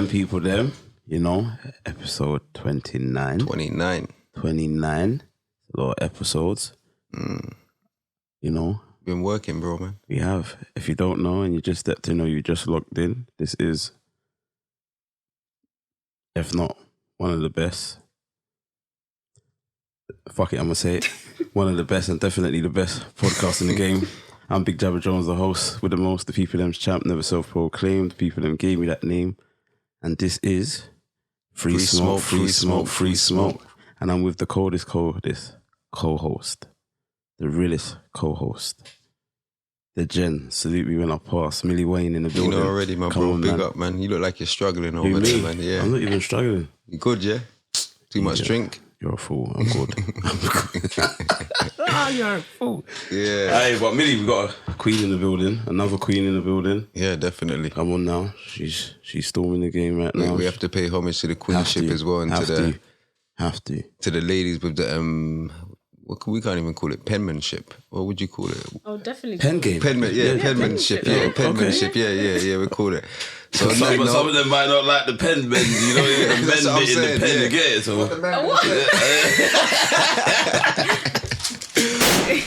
them people, you know, episode 29. 29. 29. A lot of episodes. You know. Been working, bro, man. We have. If you don't know and you just stepped in or you just logged in, this is, if not one of the best, fuck it, I'm going to say it, one of the best and definitely the best podcast in the game. I'm Big Jabba Jones, the host with the most, the people them's champ, never self-proclaimed, people them gave me that name. And this is 3Smoke. And I'm with the coldest co-host, the realest co-host, the Jen. Salute me when I pass. Millie Wayne in the building. You know already, my bro. Big up, man. You look like you're struggling over there, man. Yeah. I'm not even struggling. You good, yeah? Too much drink? You're a fool. I'm good. You're a fool. Yeah. Hey, but Millie, we got a queen in the building. Another queen in the building. Yeah, definitely. Come on now. She's storming the game right now. We have to pay homage to the queenship as well, and have to the ladies with the we can't even call it penmanship. What would you call it? Oh, definitely. Pen game. Penmanship. Yeah, penmanship. Yeah, we call it. So some of them might not like the pen bend, you know, the men bit in the pen to get it. So.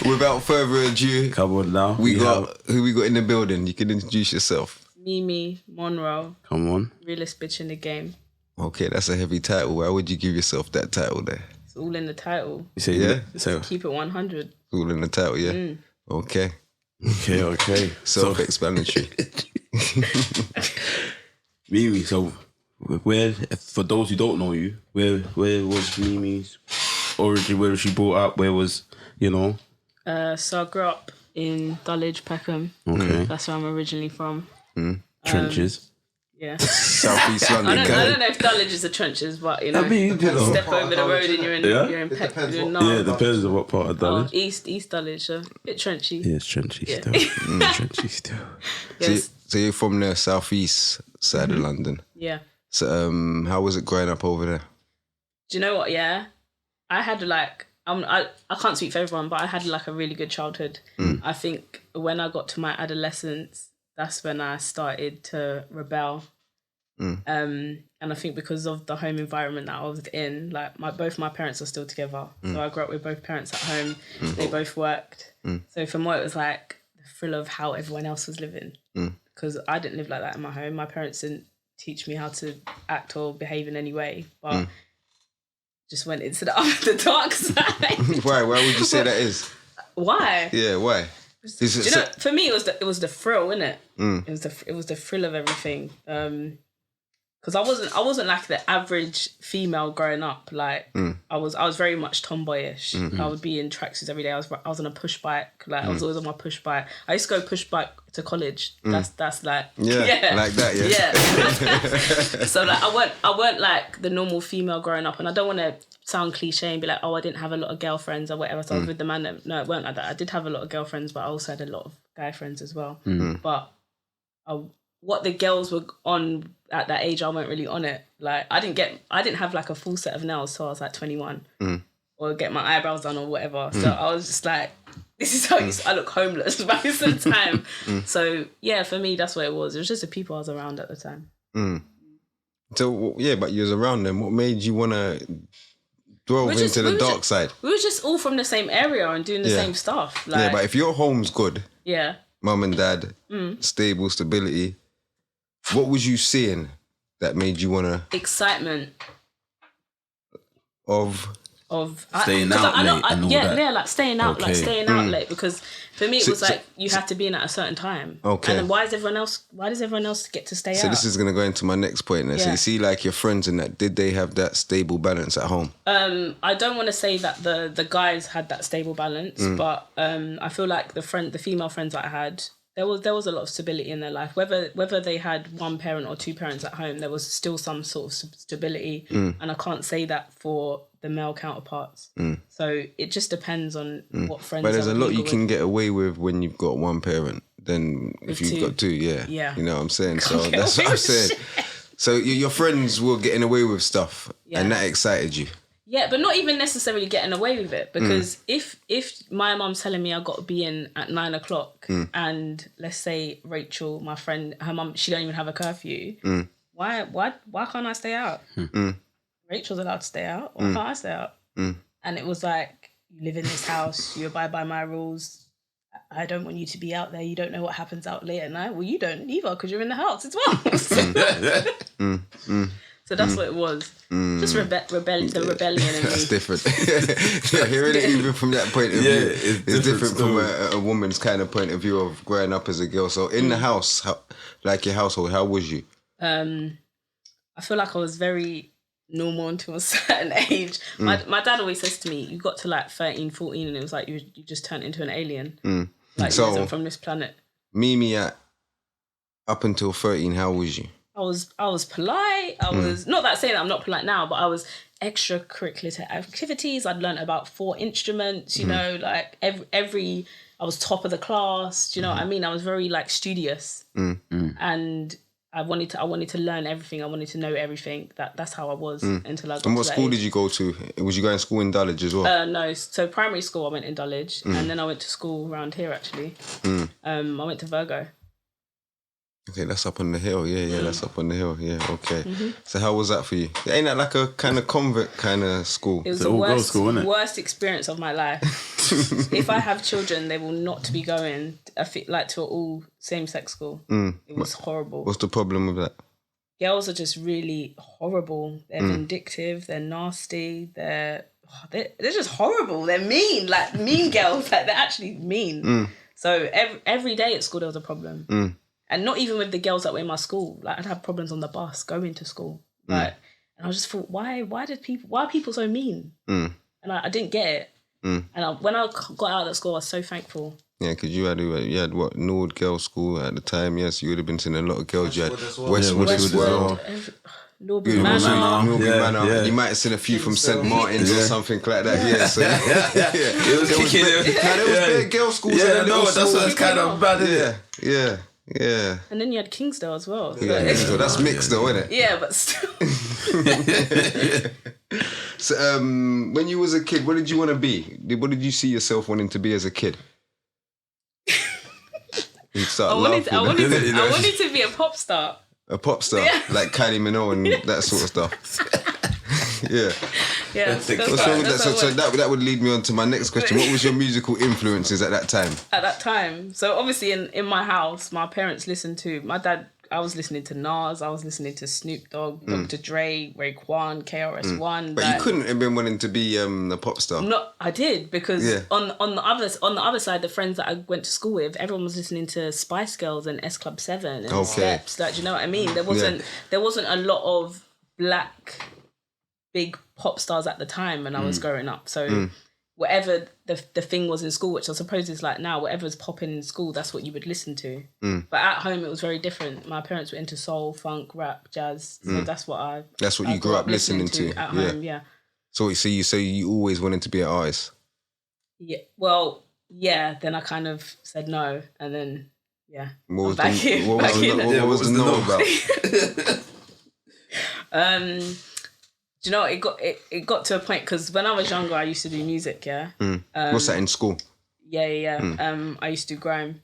Without further ado, come on now. who we got in the building? You can introduce yourself. Mxnroe. Come on. Realist bitch in the game. Okay, that's a heavy title. Why would you give yourself that title there? It's all in the title. You say So keep it 100. It's all in the title, yeah? Okay. Self-explanatory. Mimi, so where, for those who don't know you, where was Mimi's origin? Where was she brought up? Where was, you know? So I grew up in Dulwich, Peckham. Okay. That's where I'm originally from. Trenches. Yeah. Southeast London. I don't know if Dulwich is the trenches, but you know, step over the road and you're in Peckham. Yeah, it depends on what part of Dulwich. East Dulwich, a bit trenchy. Yeah, it's trenchy still. Trenchy still. Yes. So you're from the southeast side of London. Yeah. So how was it growing up over there? Do you know what? Yeah, I had I can't speak for everyone, but I had like a really good childhood. I think when I got to my adolescence, that's when I started to rebel. And I think because of the home environment that I was in, like both my parents are still together. So I grew up with both parents at home. They both worked. So for me, it was like the thrill of how everyone else was living. Because I didn't live like that in my home. My parents didn't teach me how to act or behave in any way, but just went into the dark side. Why? Why would you say that is? Why? Yeah, why? Do you know, for me, it was the thrill, innit? It was the thrill of everything. Because I wasn't like the average female growing up. Like I was very much tomboyish. I would be in tracksuits every day. I was on a push bike. Like I was always on my push bike. I used to go push bike to college. That's like like that. Yeah. So like I weren't like the normal female growing up, and I don't want to sound cliche and be like, oh, I didn't have a lot of girlfriends or whatever. So I was with the man that, no, it weren't like that. I did have a lot of girlfriends, but I also had a lot of guy friends as well. But what the girls were on at that age, I weren't really on it. Like I didn't have like a full set of nails till I was like 21 or get my eyebrows done or whatever. So I was just like, this is how I look homeless by the time. So yeah, for me, that's what it was. It was just the people I was around at the time. So yeah, but you was around them. What made you want to delve into the dark side? We were just all from the same area and doing the same stuff. Like, yeah, but if your home's good, mum and dad, stable, stability, what was you seeing that made you want to... Excitement. Of staying out late and all that. Yeah, like staying out, out late. Because for me, it was like you had to be in at a certain time. Okay. And then why does everyone else get to stay out? So this is going to go into my next point there. Yeah. So you see like your friends and that, did they have that stable balance at home? I don't want to say that the guys had that stable balance, but I feel like the female friends that I had, there was a lot of stability in their life. Whether they had one parent or two parents at home, there was still some sort of stability. And I can't say that for the male counterparts. So it just depends on what friends. But there's a lot you can get away with when you've got one parent than if you've got two. Yeah. You know what I'm saying? So that's what I'm saying. So your friends were getting away with stuff and that excited you. Yeah, but not even necessarily getting away with it, because if my mum's telling me I got to be in at 9 o'clock and let's say Rachel, my friend, her mum, she don't even have a curfew, why can't I stay out? Rachel's allowed to stay out. Why can't I stay out? And it was like, you live in this house, you abide by my rules. I don't want you to be out there. You don't know what happens out late at night. Well, you don't either because you're in the house as well. So that's what it was. Just the rebellion in That's me. different. Hearing it even from that point of view, it's different from a woman's kind of point of view of growing up as a girl. So in the house, like your household, how was you? I feel like I was very normal until a certain age. My dad always says to me, you got to like 13, 14 and it was like you just turned into an alien. Like you wasn't from this planet. Mimi, up until 13, how was you? I was polite. I was not that saying that I'm not polite now, but I was extracurricular activities. I'd learned about 4 instruments, you know, like every I was top of the class, do you know what I mean? I was very like studious. And I wanted to learn everything. I wanted to know everything. That's how I was until I got to And what school did you go to? Was you going to school in Dulwich as well? No, so primary school I went in Dulwich and then I went to school around here actually. I went to Virgo. Okay, that's up on the hill. Yeah, that's up on the hill. Yeah, okay. So how was that for you? Ain't that like a kind of convent kind of school? It was the worst experience of my life. If I have children, they will not be going to an all same-sex school. It was horrible. What's the problem with that? Girls are just really horrible. They're vindictive. They're nasty. They're just horrible. They're mean, like mean girls. Like they're actually mean. So every day at school there was a problem. And not even with the girls that were in my school. Like I'd have problems on the bus going to school. Like, and I just thought, why are people so mean? And I didn't get it. And when I got out of school, I was so thankful. Yeah, because you had what, Nord Girls School at the time. Yes, you would have been seeing a lot of girls. You had Westwood as well. Norbury Manor. Yeah. You might have seen a few from St. Martin's or something like that. Yeah, so It was kicking it. There was big girls' schools. Yeah, no, that's what's kind of bad, isn't it? Yeah. And then you had Kingsdale as well. So. Yeah, so that's mixed though, isn't it? Yeah, but still. So, when you was a kid, what did you want to be? What did you see yourself wanting to be as a kid? You start I wanted to be a pop star. A pop star, like Kylie Minogue and that sort of stuff. Yeah. What's wrong with that? So that would lead me on to my next question. What was your musical influences at that time? At that time, so obviously in my house, my parents listened to my dad. I was listening to Nas. I was listening to Snoop Dogg, Dr. Dre, Raekwon, KRS-One. But you couldn't have been wanting to be a pop star. No, I did because on the other side, the friends that I went to school with, everyone was listening to Spice Girls and S Club 7 and Steps. Like, do you know what I mean? There wasn't a lot of black big pop stars at the time when I was growing up. So whatever the thing was in school, which I suppose is like now, whatever's popping in school, that's what you would listen to. But at home, it was very different. My parents were into soul, funk, rap, jazz. So that's what you grew up listening to at home. Yeah. So you always wanted to be an artist. Yeah. Well, yeah. Then I kind of said no, and then What was the no about? Do you know, it got to a point because when I was younger, I used to do music. Yeah. What's that in school? Yeah. I used to do grime.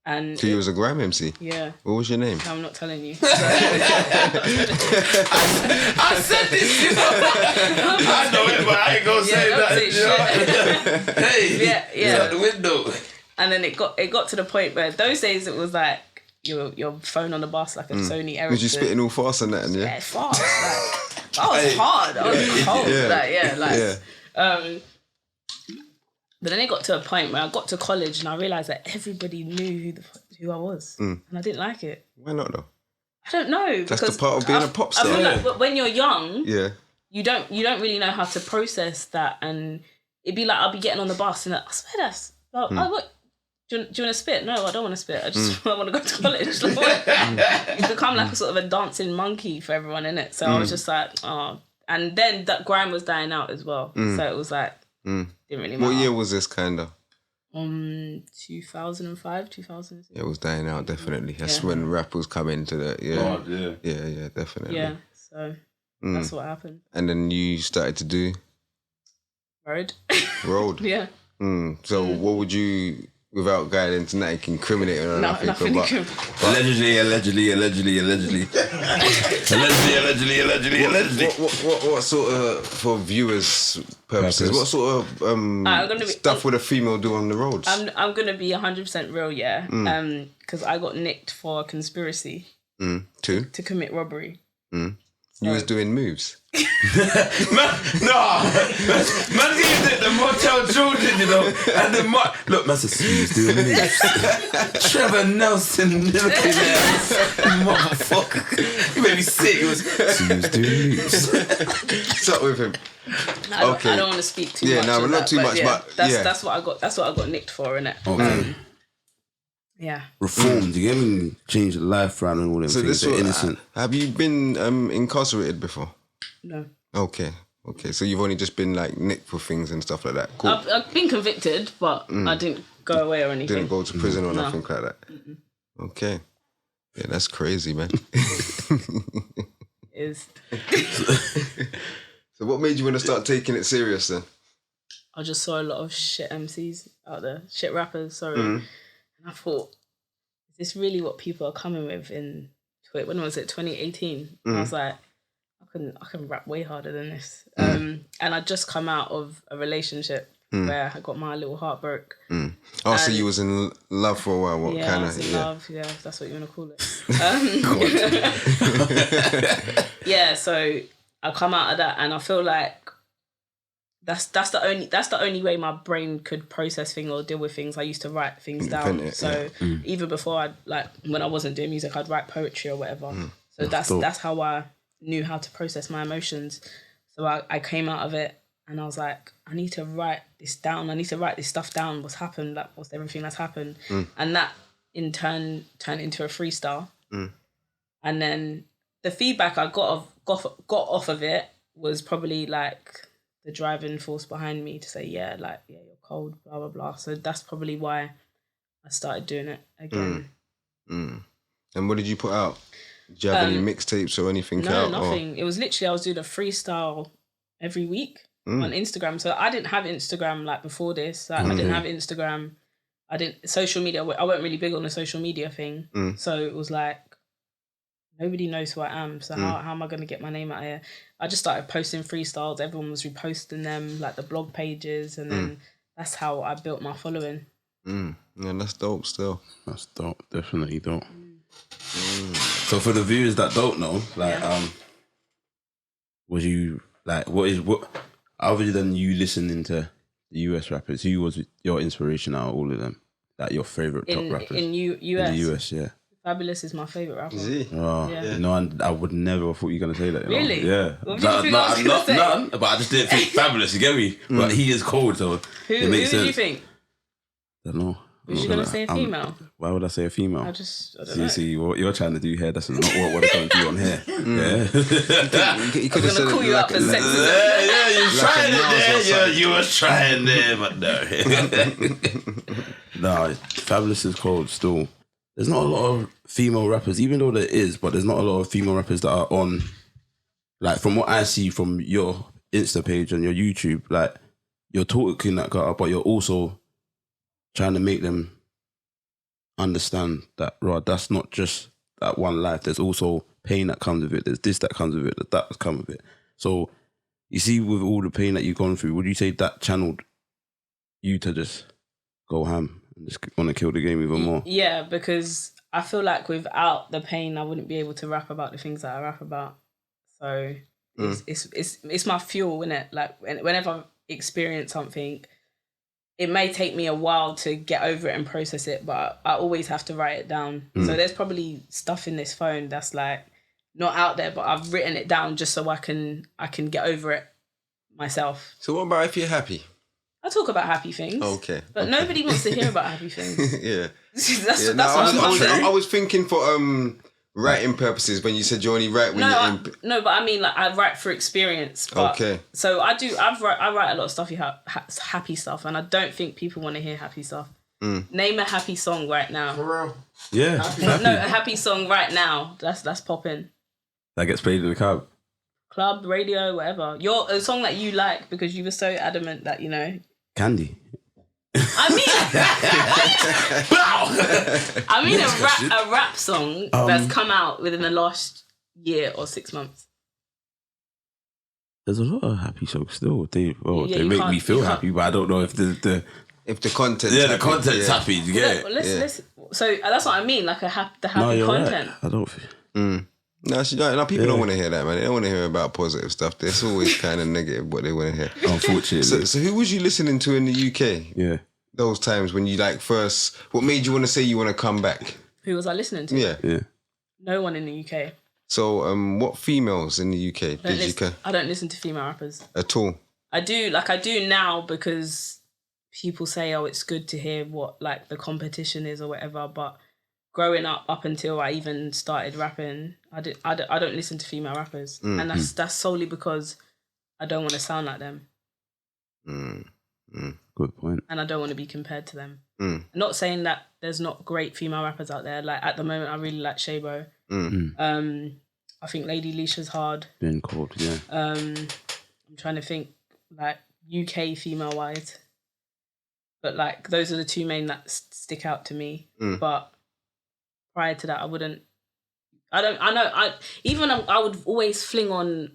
And so you was a grime MC? Yeah. What was your name? No, I'm not telling you. I said this, you know. I know it, but I ain't gonna say that. Hey, it's out the window. And then it got to the point where those days it was like your phone on the bus, like a Sony Ericsson. Was you spitting all fast on that? Yeah, fast. Like, I was hard. I was cold. But then it got to a point where I got to college and I realised that everybody knew who I was. And I didn't like it. Why not though? I don't know. That's the part of being a pop star. I feel like when you're young, you don't really know how to process that. And it'd be like I'll be getting on the bus and I swear that's what. Do you want to spit? No, I don't want to spit. I just want to go to college. You become like a sort of a dancing monkey for everyone, innit? So I was just like, oh. And then that grime was dying out as well. So it was like, didn't really matter. What year was this kind of? 2005, 2006. Yeah, it was dying out, definitely. That's when rap was coming to the, Yeah, definitely. Yeah, so that's what happened. And then you started to do? Road. Road? Yeah. So what would you without going into nothing incriminating or nothing. Allegedly. What sort of, for viewers' purposes, what sort of stuff would a female do on the roads? I'm going to be 100% real, yeah. Because I got nicked for a conspiracy. To commit robbery. You was doing moves. Man gave the motel children, you know, and the look, man said, he was doing moves. Trevor Nelson, motherfucker. He made me sick. He was doing moves. What's up with him? I don't want to speak too much. Yeah, no, but not too much. But that's what I got. That's what I got nicked for, innit? Okay. Yeah. Reformed. You get me? Change the life around and all them things. They're innocent. Have you been incarcerated before? No. Okay. So you've only just been like nicked for things and stuff like that. Cool. I've been convicted, but I didn't go away or anything. Didn't go to prison or nothing like that. Okay. Yeah, that's crazy, man. It is. So what made you want to start taking it serious then? I just saw a lot of shit MCs out there, shit rappers, sorry. And I thought, is this really what people are coming with in, when was it, 2018? I was like, I can rap way harder than this. And I just come out of a relationship where I got my little heart broke. So you was in love for a while? What kind of? Love, yeah, if that's what you want to call it. Yeah, so I come out of that and I feel like that's the only way my brain could process things or deal with things. I used to write things down. Even before when I wasn't doing music, I'd write poetry or whatever. So that's how I knew how to process my emotions. So I came out of it and I was like, I need to write this down. I need to write this stuff down. What's happened? Like, what's everything that's happened? And that in turn turned into a freestyle. And then the feedback I got off of it was probably like the driving force behind me to say, you're cold, blah, blah, blah. So that's probably why I started doing it again. And what did you put out? Did you have any mixtapes or anything out? No, nothing. Or? It was literally, I was doing a freestyle every week on Instagram. So I didn't have Instagram like before this. I didn't have Instagram. Social media, I wasn't really big on the social media thing. So it was like, nobody knows who I am. So how am I going to get my name out here? I just started posting freestyles. Everyone was reposting them, like the blog pages. And then that's how I built my following. Yeah, that's dope still. That's dope. Definitely dope. So for the viewers that don't know, was you like, what other than you listening to the US rappers, who was your inspiration out of all of them? Like your favorite top rappers in US? In the US, yeah. Fabulous is my favorite rapper. Is he? Oh, yeah. No, I would never have thought you were gonna say that. Really? Yeah. What did you think I was gonna say? None, but I just didn't think Fabulous. You get me? But he is cold, so who makes sense. did you think? I don't know. Was you gonna say a female? Why would I say a female? I don't know. See, what you're trying to do here, that's not what we're going to do on here. You could have said call you like up for sex. Yeah, you was trying it there. You was trying there, but no. No, Fabulous is cold still. There's not a lot of female rappers, even though there is, but there's not a lot of female rappers that are on, like from what I see from your Insta page and your YouTube, like you're talking that guy, but you're also trying to make them understand that, right, that's not just that one life. There's also pain that comes with it. There's this that comes with it, that comes with it. So you see, with all the pain that you've gone through, would you say that channeled you to just go ham and just want to kill the game even more? Yeah, because I feel like without the pain, I wouldn't be able to rap about the things that I rap about. So it's my fuel, innit? Like whenever I experience something, it may take me a while to get over it and process it, but I always have to write it down. So there's probably stuff in this phone that's like not out there, but I've written it down just so I can get over it myself. So what about if you're happy? I talk about happy things. Okay. But nobody wants to hear about happy things. Yeah. That's what I was thinking for writing purposes when you said you only write when you're in... No, but I mean, like, I write for experience. But, okay. So I write a lot of stuff, happy stuff, and I don't think people want to hear happy stuff. Name a happy song right now. For real? Yeah. No, a happy song right now. That's popping. That gets played in the club, radio, whatever. A song that you like because you were so adamant that, you know... Candy. I mean a rap song that's come out within the last year or 6 months. There's a lot of happy songs still. They make me feel happy, but I don't know if the content, the content's happy. You get it? Let's. So that's what I mean. Like the happy content. Right. I don't. No, people don't want to hear that, man. They don't want to hear about positive stuff. There's always kind of negative what they want to hear. Unfortunately. So who was you listening to in the UK? Yeah. Those times when you first, what made you want to say you want to come back? Who was I listening to? Yeah. No one in the UK. So what females in the UK I don't listen to female rappers. At all? I do now because people say, oh, it's good to hear what like the competition is or whatever, but growing up until I even started rapping, I don't listen to female rappers. And that's solely because I don't want to sound like them. Good point. And I don't want to be compared to them. I'm not saying that there's not great female rappers out there. Like at the moment, I really like Shabo. I think Lady Leisha's hard. Been cold, yeah. I'm trying to think like UK female wise, but like those are the two main that stick out to me. But prior to that, I would always fling on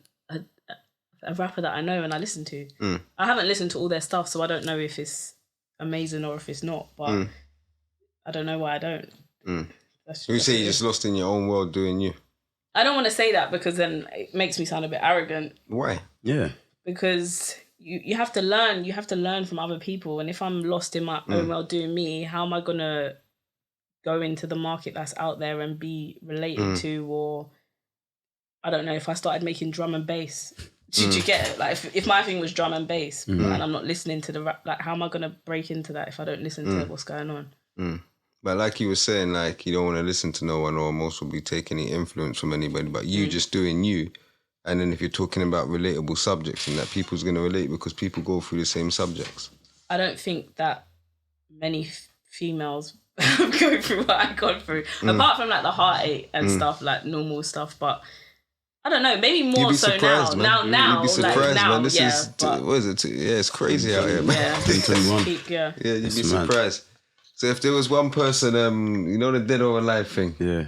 a rapper that I know and I listen to. I haven't listened to all their stuff, so I don't know if it's amazing or if it's not, but I don't know why I don't. You say you're just lost in your own world doing you. I don't want to say that because then it makes me sound a bit arrogant. Why? Yeah. Because you have to learn. You have to learn from other people. And if I'm lost in my own world doing me, how am I going to go into the market that's out there and be related to? Or I don't know, if I started making drum and bass, did you get it? Like if my thing was drum and bass and I'm not listening to the rap, like how am I going to break into that if I don't listen to what's going on? But like you were saying, like you don't want to listen to no one or most will be taking any influence from anybody, but you just doing you. And then if you're talking about relatable subjects and that people's going to relate because people go through the same subjects. I don't think that many females go through what I've gone through, apart from like the heartache and stuff, like normal stuff. But I don't know, maybe more so now. Man. Now, you'd be surprised, like, man. This is what is it? Yeah, it's crazy out here, man. Yeah, 2021. yeah. Yeah, you'd be surprised. So if there was one person, you know the dead or alive thing. Yeah.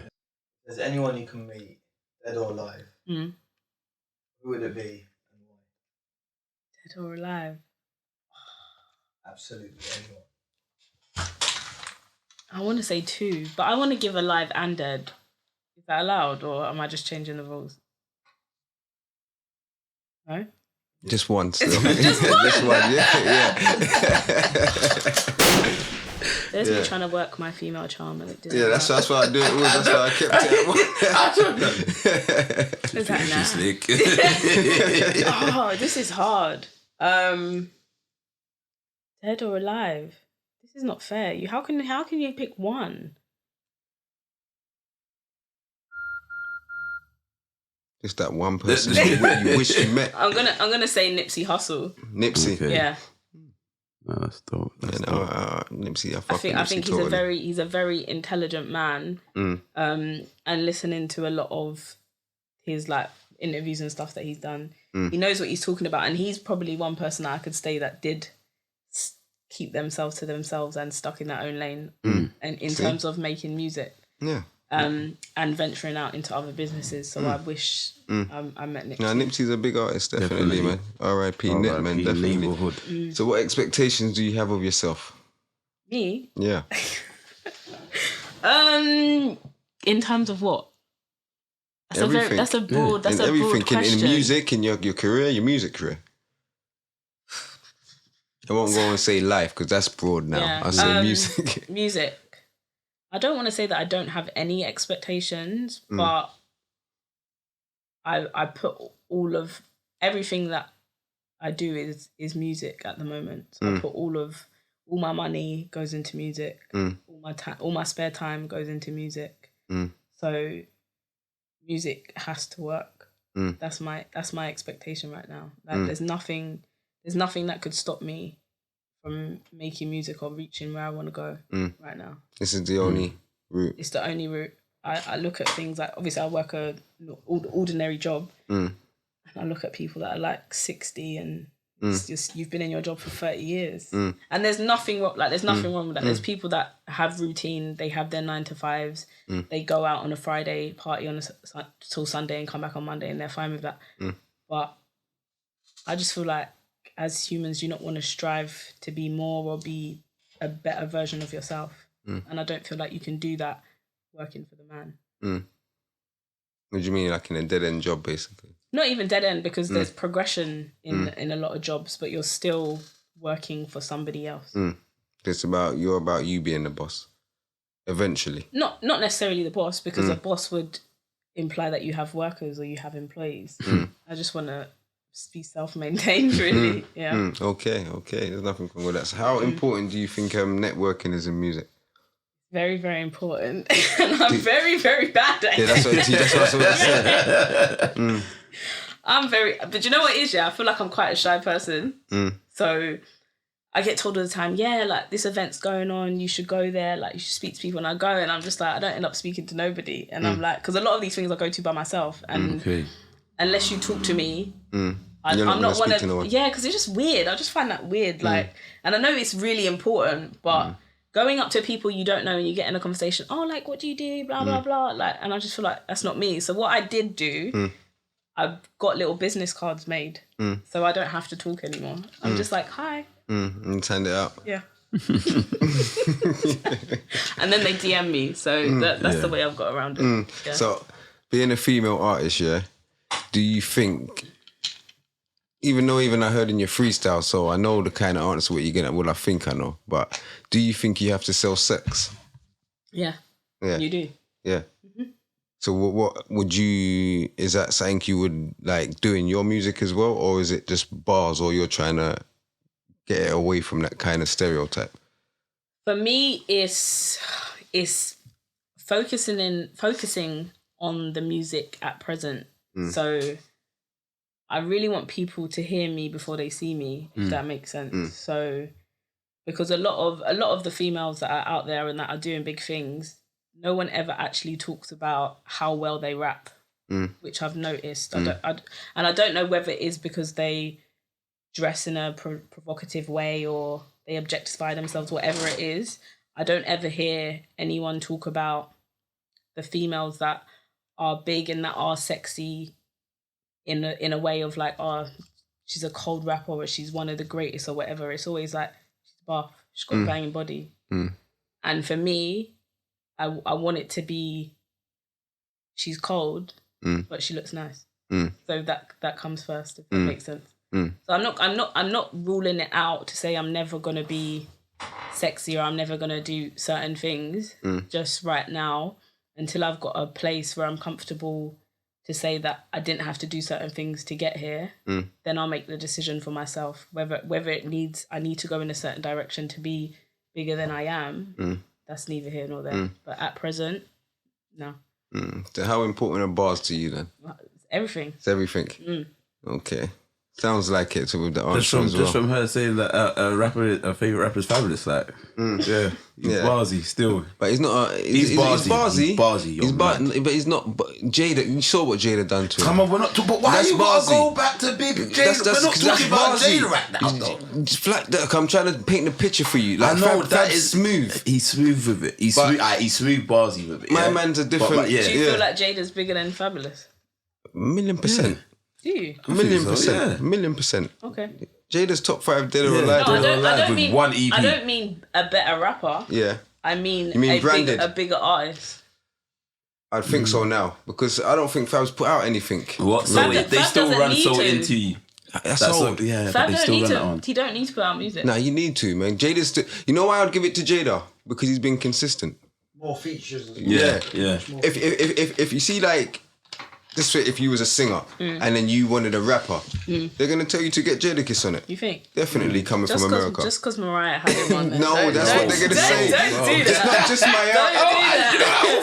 There's anyone you can meet, dead or alive. Who would it be and why? Dead or alive? Absolutely anyone. I want to say 2, but I want to give alive and dead. Is that allowed, or am I just changing the rules? No? Just one. Just one? Just one, yeah. There's me trying to work my female charm and it didn't work. That's why I do it always. That's why I kept it. Is that now? Oh, this is hard. Dead or alive? This is not fair. How can you pick one? Just that one person you wish you met. I'm gonna say Nipsey Hussle. Nipsey. Okay. Yeah. No, that's dope. Nipsey. I think he's a very intelligent man. And listening to a lot of his like interviews and stuff that he's done, he knows what he's talking about, and he's probably one person that I could say that did keep themselves to themselves and stuck in their own lane, and in terms of making music. Yeah. And venturing out into other businesses. So I wish I met Nipsey. No, Nipsey's a big artist, definitely. Man. R.I.P. Nip, man, definitely. So what expectations do you have of yourself? Me? Yeah. In terms of what? That's a broad question. In music, in your career, your music career. I won't go and say life because that's broad now. Yeah. I'll say music. Music. I don't want to say that I don't have any expectations, but I put all of everything that I do is music at the moment. So I put all my money goes into music. All my spare time goes into music. So music has to work. That's my expectation right now. Like there's nothing that could stop me from making music or reaching where I want to go right now. This is the only route. It's the only route. I look at things like, obviously I work an ordinary job, and I look at people that are like 60 and It's just, you've been in your job for 30 years. And there's nothing wrong, like, there's nothing wrong with that. There's people that have routine, they have their 9 to 5s, they go out on a Friday, party on till Sunday and come back on Monday, and they're fine with that. But I just feel like as humans, you not want to strive to be more or be a better version of yourself. And I don't feel like you can do that working for the man. What do you mean, like in a dead-end job, basically? Not even dead end, because there's progression in a lot of jobs, but you're still working for somebody else. You're about you being the boss, eventually. Not necessarily the boss, because a boss would imply that you have workers or you have employees. I just want to be self-maintained, really. Yeah. Okay. There's nothing wrong with that. So how important do you think networking is in music? Very, very important. And I'm very, very bad at it. That's what I said. But you know what it is, yeah? I feel like I'm quite a shy person. So I get told all the time, yeah, like, this event's going on, you should go there, like, you should speak to people, and I go, and I'm just like, I don't end up speaking to nobody. And I'm like, because a lot of these things I go to by myself, and unless you talk to me, I'm not one of... Yeah, because it's just weird. I just find that weird, like, and I know it's really important, but... Going up to people you don't know and you get in a conversation, oh, like, what do you do? Blah, blah, blah. Like, and I just feel like that's not me. So what I did do, I've got little business cards made. So I don't have to talk anymore. I'm just like, hi. And send it out. Yeah. And then they DM me. So that's the way I've got around it. Yeah. So being a female artist, do you think... Even though I heard in your freestyle, so I know the kind of answer what you're getting at. Well, I think I know. But do you think you have to sell sex? Yeah. You do. Yeah. So what would you... Is that something you would like do in your music as well? Or is it just bars, or you're trying to get it away from that kind of stereotype? For me, it's focusing on the music at present. So... I really want people to hear me before they see me, if that makes sense. So, because a lot of the females that are out there and that are doing big things, no one ever actually talks about how well they rap, which I've noticed. I don't know whether it is because they dress in a provocative way or they objectify themselves, whatever it is. I don't ever hear anyone talk about the females that are big and that are sexy in a way of like, oh, she's a cold rapper or she's one of the greatest or whatever. It's always like, she's buff, she's got a banging body. And for me, I want it to be, she's cold, but she looks nice. So that comes first, if that makes sense. So I'm not ruling it out to say I'm never gonna be sexy or I'm never gonna do certain things. Just right now, until I've got a place where I'm comfortable to say that I didn't have to do certain things to get here, then I'll make the decision for myself. Whether I need to go in a certain direction to be bigger than I am, that's neither here nor there. But at present, no. So how important are bars to you then? It's everything. It's everything? Okay. Sounds like it with the answer as well. Just from her saying that a favourite rapper is Fabulous, like, he's barsy still. But he's not. He's barsy. He's barsy. But he's not. But Jada, you saw what Jada done to him. Come on, we're not. But why you gotta go back to big Jada? We're not talking about barsy. Jada right now, though. Just flat that. I'm trying to paint the picture for you. Like, I know that is is smooth. He's smooth with it. He's smooth barsy with it. My man's a different. Do you feel like Jada's bigger than Fabulous? 1,000,000%. Do you? 1,000,000%. 1,000,000%. Okay. Jada's top 5 dead or alive. No, I don't mean one EP. I don't mean a better rapper. Yeah. I mean, you mean a bigger artist. I think so now, because I don't think Fab's put out anything. What? So they still run so into you. That's old. Yeah, Fab they still run it on. He don't need to put out music. Nah, you need to, man. Jada's still... You know why I'd give it to Jada? Because he's been consistent. More features. Yeah. If you see, like... This way, if you was a singer and then you wanted a rapper, they're going to tell you to get Jadakiss on it. You think? Definitely coming from America. Just because Mariah had him on there. No, that's what they're going to say. Don't do that. It's not just Mariah.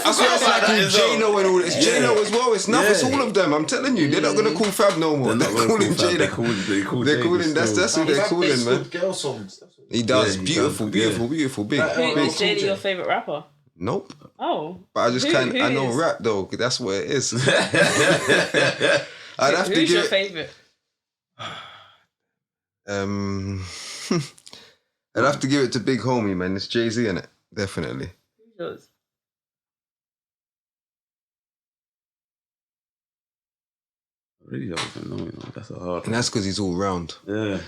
That's why it's like J-Lo and all this. It's J-Lo as well. It's nothing. It's all of them. I'm telling you. They're not going to call Fab no more. They're calling Jada. They're calling. That's who they're calling, man. Girl songs. He does. Beautiful. Big. Is Jada your favourite rapper? Nope. Oh. But I just can't. I know rap though. That's what it is. I'd have to Who's give your favourite? I'd have to give it to Big Homie, man. It's Jay-Z, innit? Definitely. Who's yours? I really don't even know. That's a hard And that's because he's all round. Yeah.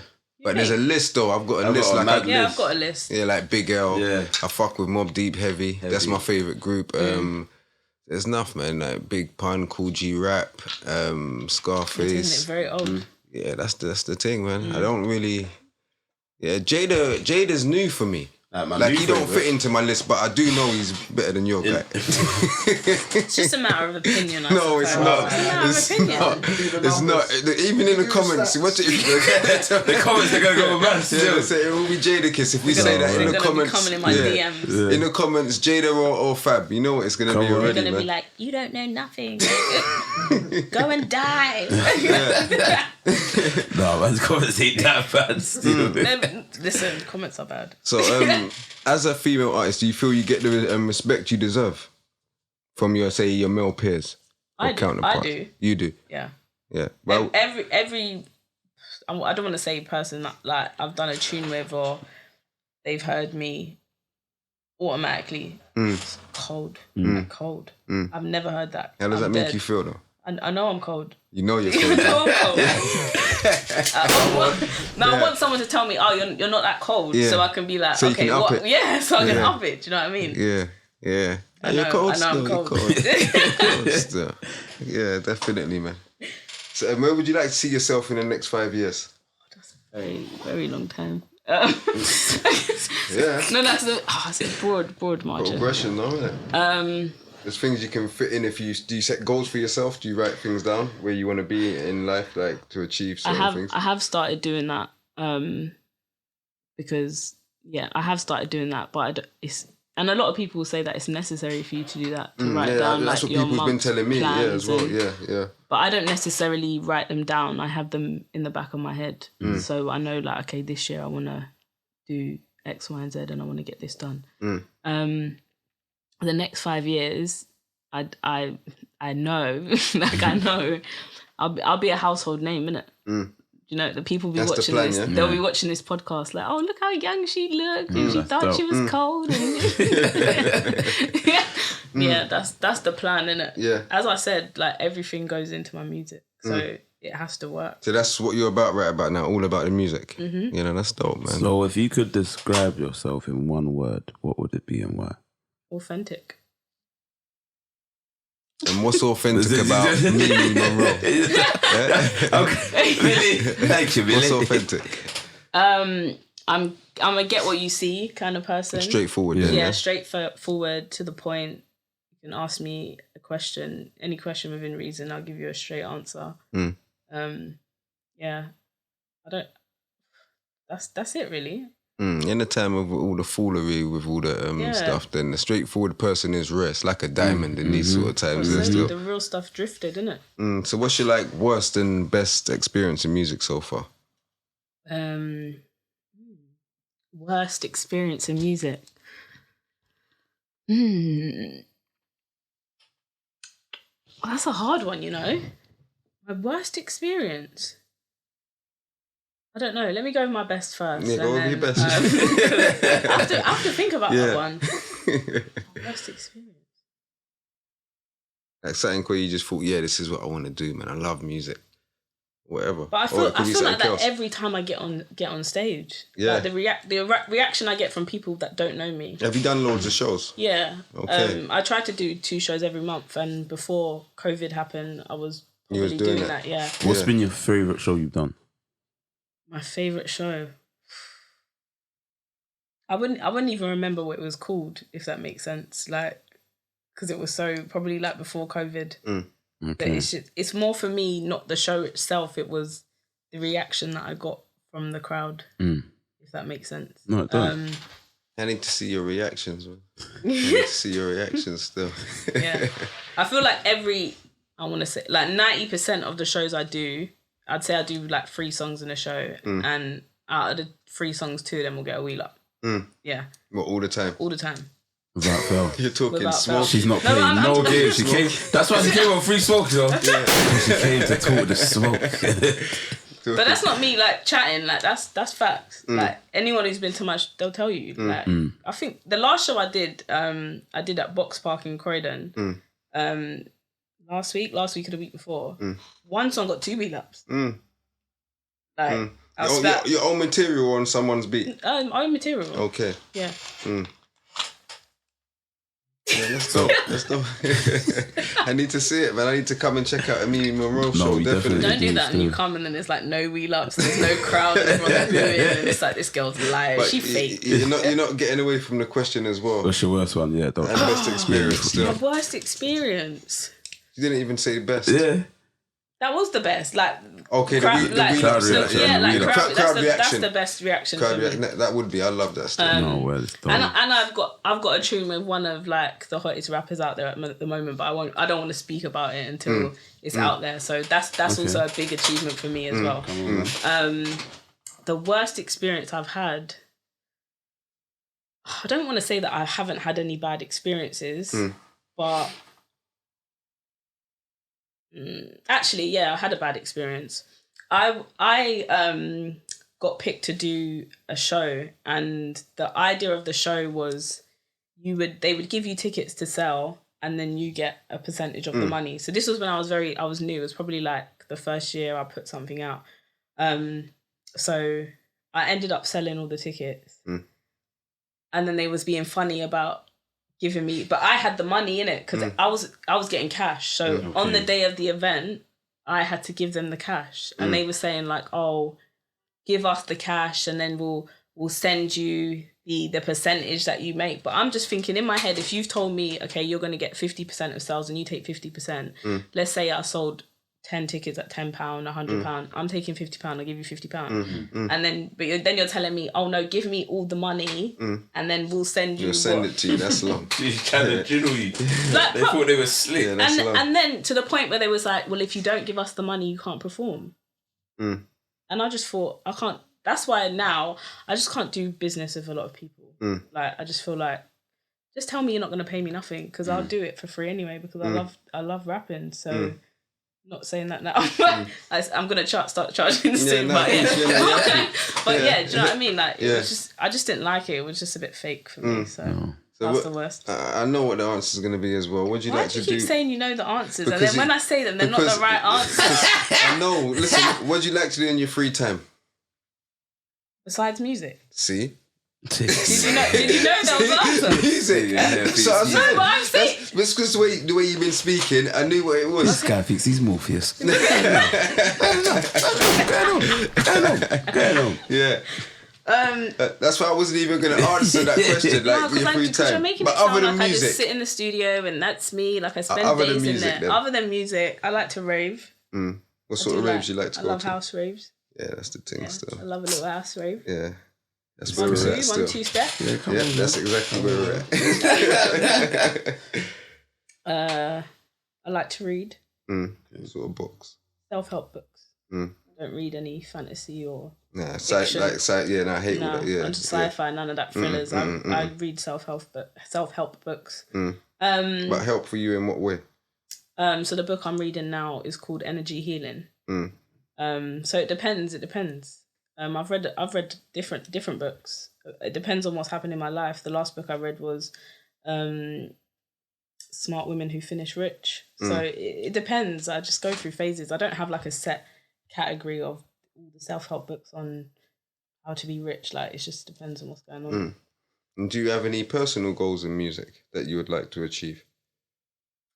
But there's a list, though. I've got a list. I've got a list. Yeah, like Big L. Yeah. I fuck with Mobb Deep Heavy. That's my favourite group. There's enough, man. Like Big Pun, Cool G Rap, Scarface. Isn't it very old? Yeah, that's the thing, man. I don't really... Yeah, Jada's new for me. Like he don't fit into my list, but I do know he's better than your guy. It's just a matter of opinion. No, it's not. It's not. Even in the comments, watch it. The comments are gonna go mad still. It will be Jadakiss if we say that in the comments. Coming in my DMs. In the comments, Jada or Fab. You know what it's gonna be already, They're gonna be like, you don't know nothing. Go and die. No, man's comments ain't that bad still. Listen, comments are bad. So, as a female artist, do you feel you get the respect you deserve from your male peers or counterparts? I do. You do. Yeah. Yeah. Well, every I don't want to say person that like I've done a tune with or they've heard me automatically. It's cold. Like cold. I've never heard that. How does that make you feel though? I know I'm cold. You know you're cold. I know I'm cold. I want someone to tell me, oh, you're not that cold, so I can be like, so okay, what? It. Yeah, so I can up it. Do you know what I mean? Yeah. You're cold still. I'm cold. You're cold still. Yeah, definitely, man. So, where would you like to see yourself in the next 5 years? That's a very, very long time. Yeah. No, it's a broad margin. Progression, though, isn't it? There's things you can fit in do you set goals for yourself? Do you write things down where you want to be in life, like to achieve certain things? I have started doing that because I have started doing that, but and a lot of people say that it's necessary for you to do that, to write down that's like what your people's been telling me, as well. Yeah. But I don't necessarily write them down. I have them in the back of my head, so I know like, okay, this year I want to do X, Y, and Z, and I want to get this done. The next 5 years, I know, like I know, I'll be a household name, innit? You know, the people be watching this. Yeah? They'll be watching this podcast, like, oh, look how young she looked. She thought she was cold. Yeah, that's the plan, innit? Yeah. As I said, like everything goes into my music, so it has to work. So that's what you're right about now, all about the music. You know, that's dope, man. So if you could describe yourself in one word, what would it be and why? Authentic. And what's authentic about Mxnroe? Okay, Billy. Thank you, Billy. What's authentic? I'm a get what you see kind of person. Straightforward, straightforward, to the point. You can ask me a question, any question within reason, I'll give you a straight answer. That's it really. In the time of all the foolery with all the stuff, then the straightforward person is rare. It's like a diamond in these sort of times. The real stuff drifted, isn't it? So what's your worst and best experience in music so far? Worst experience in music. Well, that's a hard one, you know. My worst experience. I don't know. Let me go with my best first. Yeah, go with your best. I have to think about that one. Worst experience. Like something where you just thought, this is what I want to do, man. I love music. Whatever. But I feel like that every time I get on stage. Yeah. Like the reaction I get from people that don't know me. Have you done loads of shows? Yeah. Okay. I try to do 2 shows every month, and before COVID happened, I was probably doing that. Yeah. What's been your favourite show you've done? My favourite show. I wouldn't even remember what it was called, if that makes sense. Like, because it was so probably like before COVID. Okay. But it's more for me, not the show itself. It was the reaction that I got from the crowd, if that makes sense. No, it does. I need to see your reactions, man. I need to see your reactions still. Yeah. I feel like I want to say, like 90% of the shows I do, I'd say I do like 3 songs in a show, and out of the 3 songs, 2 of them will get a wheel up. Yeah. What, all the time? All the time. Without fail. You're talking Without smoke. fail. She's not playing no games. She came. That's why she came on 3Smoke, though. She came to talk the smoke. But that's not me like chatting. Like that's facts. Like anyone who's been to my, they'll tell you. Like I think the last show I did at Box Park in Croydon. Last week or the week before. One song got 2 relapse. Like your own material on someone's beat. Own material. Okay. Yeah. Yeah, let's go. I need to see it, man. I need to come and check out a Mxnroe show. Definitely. Don't do that. And you come and then there's like no relapse, there's no crowd, everyone's doing it, and it's like this girl's lying. She fake. You're not getting away from the question as well. What's your worst one? Yeah, don't. And best experience still. My worst experience. You didn't even say best. Yeah. That was the best. Like okay, crowd reaction. Yeah, like crowd that's reaction. the best reaction. Crowd reaction. That would be. I love that stuff. And I've got a tune with one of like the hottest rappers out there at the moment, but I don't want to speak about it until it's out there. So that's also a big achievement for me as well. The worst experience I've had. I don't want to say that I haven't had any bad experiences, but. Actually, yeah, I had a bad experience. I got picked to do a show, and the idea of the show was they would give you tickets to sell, and then you get a percentage of the money. So this was when I was new. It was probably like the first year I put something out. So I ended up selling all the tickets, and then they was being funny about giving me, but I had the money in it because I was getting cash. So on the day of the event, I had to give them the cash, and they were saying like, "Oh, give us the cash, and then we'll send you the percentage that you make." But I'm just thinking in my head, if you've told me, okay, you're going to get 50% of sales, and you take 50%. Let's say I sold 10 tickets at £10, £100. I'm taking £50. I'll give you £50. And then, then you're telling me, oh no, give me all the money, and then we'll send you. You'll send it to you. That's long. She's trying to jiddle you. Like, they thought they were slick. Yeah, and then to the point where they was like, well, if you don't give us the money, you can't perform. And I just thought, I can't. That's why now I just can't do business with a lot of people. Like I just feel like, just tell me you're not going to pay me nothing, because I'll do it for free anyway, because I love rapping. So. Not saying that now. I'm gonna start charging soon. But yeah, do you know what I mean? Like, it was just, I just didn't like it. It was just a bit fake for me. So that's the worst. I know what the answer is gonna be as well. What do you like to do? Why do you keep saying you know the answers, and then when I say them, they're not the right answers? I know. Listen, what do you like to do in your free time? Besides music. See. Did you know that was the answer? Music. So I said, no, but I'm saying. That's because the way you've been speaking, I knew what it was. This guy thinks he's Morpheus. Go on. Yeah. That's why I wasn't even going to answer that question. Like, with your free time. You're making it sound like I just sit in the studio and that's me. Like I spend days in there. Then. Other than music, I like to rave. What sort of raves you like to go to? I love house raves. Yeah, that's the thing still. I love a little house rave. Yeah. That's where we're at still. 1, 2 step. Yeah, that's exactly where we're at. I like to read. Sort of books. Self-help books. I don't read any fantasy or fiction. I hate all that. Yeah, sci-fi, none of that thrillers. I read self-help books. But help for you in what way? So the book I'm reading now is called Energy Healing. So it depends. I've read different books. It depends on what's happened in my life. The last book I read was Smart Women Who Finish Rich. So it depends. I just go through phases. I don't have like a set category of all the self-help books on how to be rich. Like, it just depends on what's going on. And do you have any personal goals in music that you would like to achieve?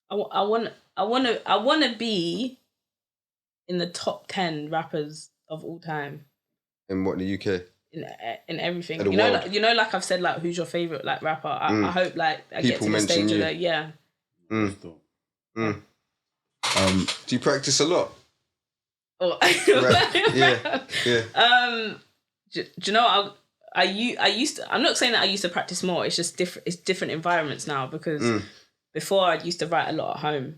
I want to be in the top 10 rappers of all time. In what, the UK? In everything. Like I've said, like, who's your favourite like rapper? I hope like I people get to the stage you. Of yeah. Do you practice a lot? Oh. Yeah. Do you know I used to, I'm not saying that I used to practice more. It's just different. It's different environments now, because before I used to write a lot at home.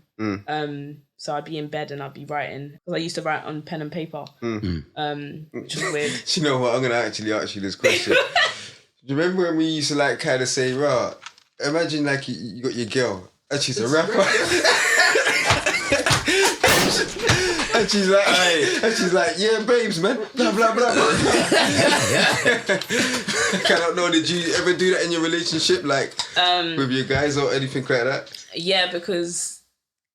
So I'd be in bed and I'd be writing, because I used to write on pen and paper, which was weird. Do you know what? I'm going to actually ask you this question. Do you remember when we used to like kind of say, right, imagine like you got your girl and she's a rapper. And And she's like, yeah, babes, man. Blah, blah, blah. I don't know, did you ever do that in your relationship? Like, with your guys or anything like that? Yeah, because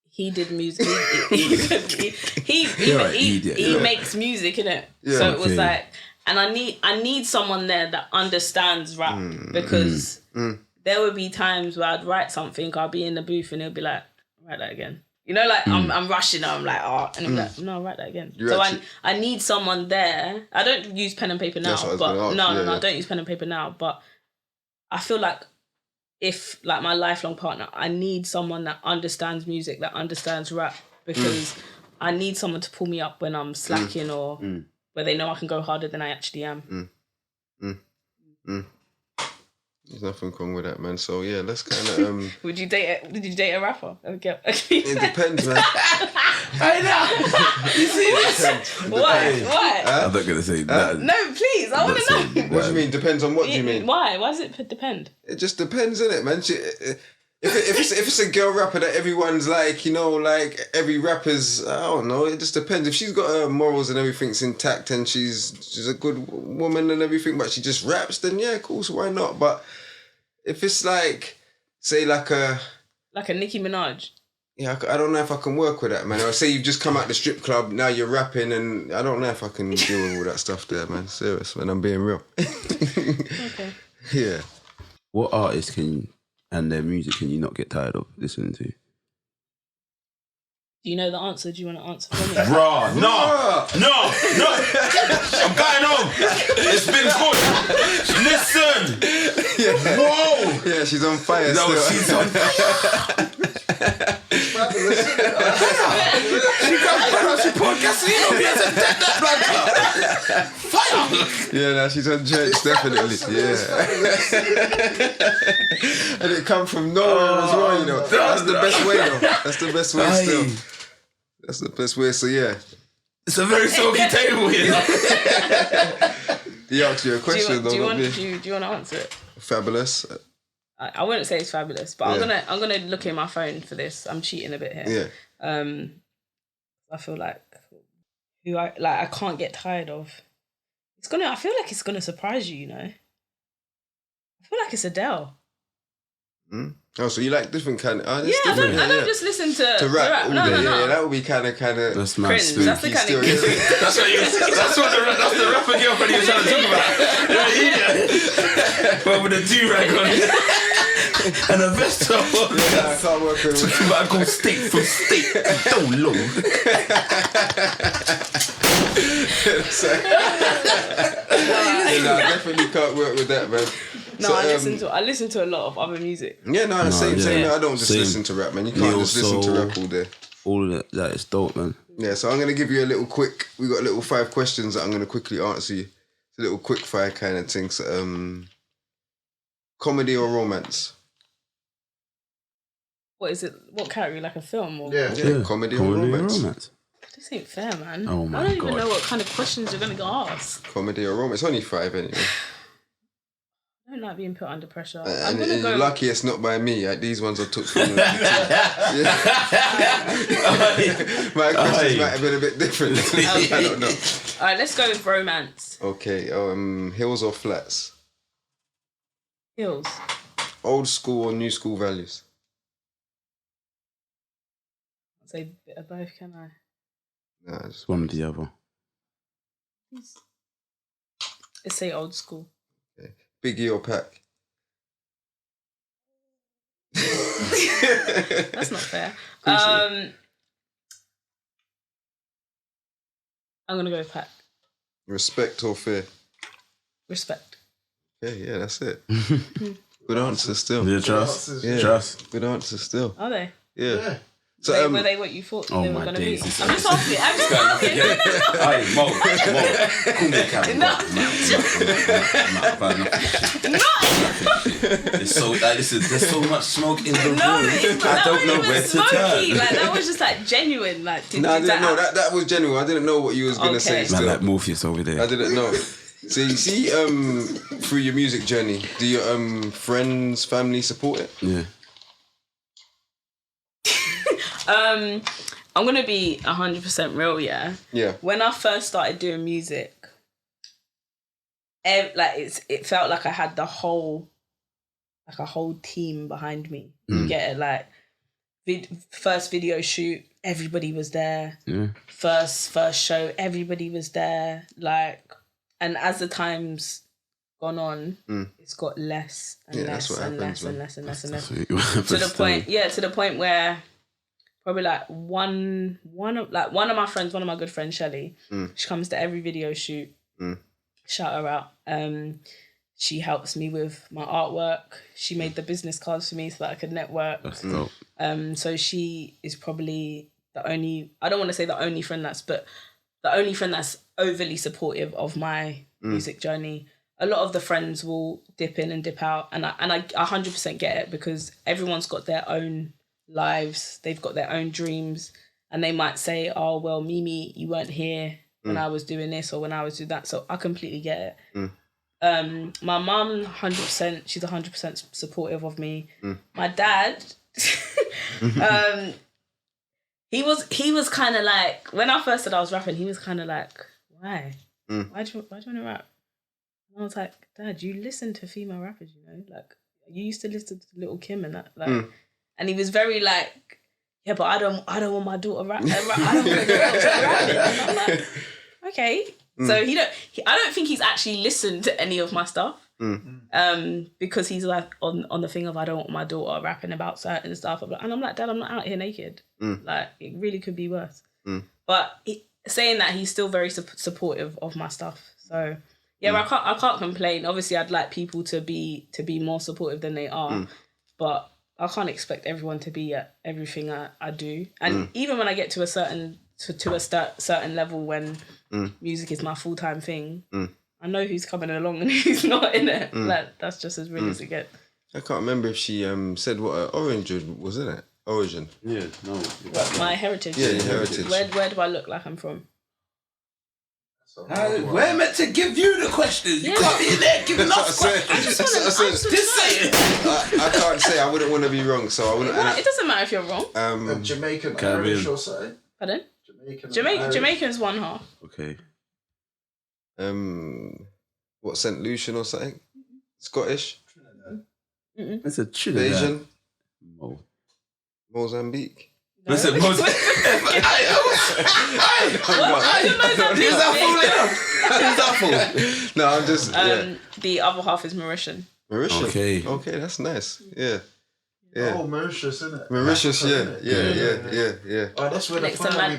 he did music. He makes music, innit? Yeah, so it was like, and I need someone there that understands rap because there would be times where I'd write something, I'll be in the booth and he'll be like, write that again. You know, like I'm rushing, I'm like, and I'm like, no, write that again. I need someone there. I don't use pen and paper now, but no, I don't use pen and paper now. But I feel like if like my lifelong partner, I need someone that understands music, that understands rap, because I need someone to pull me up when I'm slacking or where they know I can go harder than I actually am. There's nothing wrong with that, man. So yeah, let's kind of. Did you date a rapper? Okay. It depends, man. I know. You see this? Why? I'm not gonna say that. No, please. I want to know. What do you mean? Depends on what do you mean? Why? Why does it depend? It just depends, innit, man? If it's a girl rapper that everyone's like, you know, like every rapper's, I don't know. It just depends. If she's got her morals and everything's intact and she's a good woman and everything, but she just raps, then yeah, cool. So why not? But if it's like, say like a Nicki Minaj. Yeah, I don't know if I can work with that, man. Or say you've just come out the strip club, now you're rapping, and I don't know if I can deal with all that stuff there, man. Serious, man. I'm being real. Okay. Yeah. What artists and their music can you not get tired of listening to? Do you know the answer? Do you want to answer for me? Bruh, no. I'm going home. It's been good. Listen. Yeah. Whoa. Yeah, she's on fire. No, still. she's on fire. She podcasting, you know, there's a dead fire. Yeah, no, she's on church, definitely. Yeah. And it come from nowhere as well, you know. That's the best way, though. That's the best way still. That's the best way, so yeah. It's a very smoky table here. He asked you a question, though. Do you want to answer it? Fabulous. I wouldn't say it's fabulous, but I'm gonna look in my phone for this. I'm cheating a bit here. Yeah. I feel like I can't get tired of. I feel like it's gonna surprise you, you know. I feel like it's Adele. Oh, so you like different kind of... I don't just listen to rap. No. Yeah, that would be kind of... That's my cringe. That's the kind of... That's the rapper girlfriend he was trying to talk about. Yeah. But with a do-rag on it. And a vest on. Yeah, I can't work with it. Talking about go state from state. Don't low. I definitely can't work with that, man. No, I listen to a lot of other music. Yeah, no, same. No, I don't just listen to rap, man. You can't just listen to rap all day. All of that is dope, man. Yeah, so I'm going to give you a little quick... We got a little 5 questions that I'm going to quickly answer you. It's a little quick fire kind of thing. So, comedy or romance? What is it? What category? Like a film? Or Yeah, comedy or romance? This ain't fair, man. Oh my I don't God. even know what kind of questions you're going to ask. Comedy or romance? Only 5 anyway. I don't like being put under pressure. And you're lucky it's not by me. These ones I took from the My questions might have been a bit different. Okay. I don't know. All right, let's go with romance. Okay, hills or flats? Hills. Old school or new school values? I'll say a bit of both, can I? Nah, just One or the other. Let's say old school. Okay. Biggie or Pac? That's not fair. I'm gonna go with Pac. Respect or fear? Respect. Yeah, that's it. Good answer still. Yeah, trust. Yeah. Trust. Good answer still. Are they? Yeah. So, Were they what you thought oh they were my going to be? days, I'm just asking. Hey, Mo. Cool me, Karen. No. It's so, listen, there's so much smoke in the room. No, I don't know where to turn. Like, that was just like genuine. Like, I didn't know. That was genuine. I didn't know what you was going to say Okay. Man, still. like Morpheus over there. I didn't know. So you see, through your music journey, do your friends, family support it? Yeah. I'm going to be 100% real, yeah? Yeah. When I first started doing music, it felt like I had a whole team behind me. You get it? Like, first video shoot, everybody was there. Yeah. First show, everybody was there. Like, and as the time's gone on, it's got less and less and less and less and less and less. To the point where probably like one of my friends, one of my good friends, Shelley, she comes to every video shoot. Shout her out. She helps me with my artwork. She made the business cards for me so that I could network. That's dope. So she is probably the only, I don't want to say the only friend but the only friend that's overly supportive of my music journey. A lot of the friends will dip in and dip out, and I 100% get it, because everyone's got their own lives, they've got their own dreams, and they might say, oh, well, Mimi, you weren't here when I was doing this or when I was doing that. So I completely get it. My mum, 100%, she's 100% supportive of me. My dad, he was kind of like, when I first said I was rapping, he was kind of like, why? Why do you want to rap? And I was like, Dad, you listen to female rappers, you know? Like, you used to listen to Little Kim and that. Like, and he was very like, yeah, but I don't want my daughter rap. I don't want my daughter rapping. And I'm like, okay. So I don't think he's actually listened to any of my stuff. Because he's like on the thing of, I don't want my daughter rapping about certain stuff. And I'm like, Dad, I'm not out here naked. Like, it really could be worse. But saying that, he's still very supportive of my stuff. So yeah, I can't complain. Obviously, I'd like people to be more supportive than they are, but I can't expect everyone to be at everything I do. And even when I get to a certain level, when music is my full-time thing, I know who's coming along and who's not in it. Like, that's just as real as it gets. I can't remember if she said what origin was in it. Origin. Yeah, no. My heritage. Yeah, your heritage. Where do I look like I'm from? We're meant to give you the questions. You can't be in there giving us questions. Just say it. I can't say. I wouldn't want to be wrong, so I wouldn't. It doesn't matter if you're wrong. Jamaican, Caribbean. Irish or something? Pardon? Jamaican. Jamaican's one half. Okay. What, St. Lucian or something? Scottish? It's a Trinidad. Asian? Oh. Mozambique? No. Listen, I don't know that. No, I'm just... The other half is Mauritian. Mauritian? Okay, that's nice. Yeah. Oh, Mauritius, isn't it? Mauritius, yeah. Oh, that's where the Next to fiery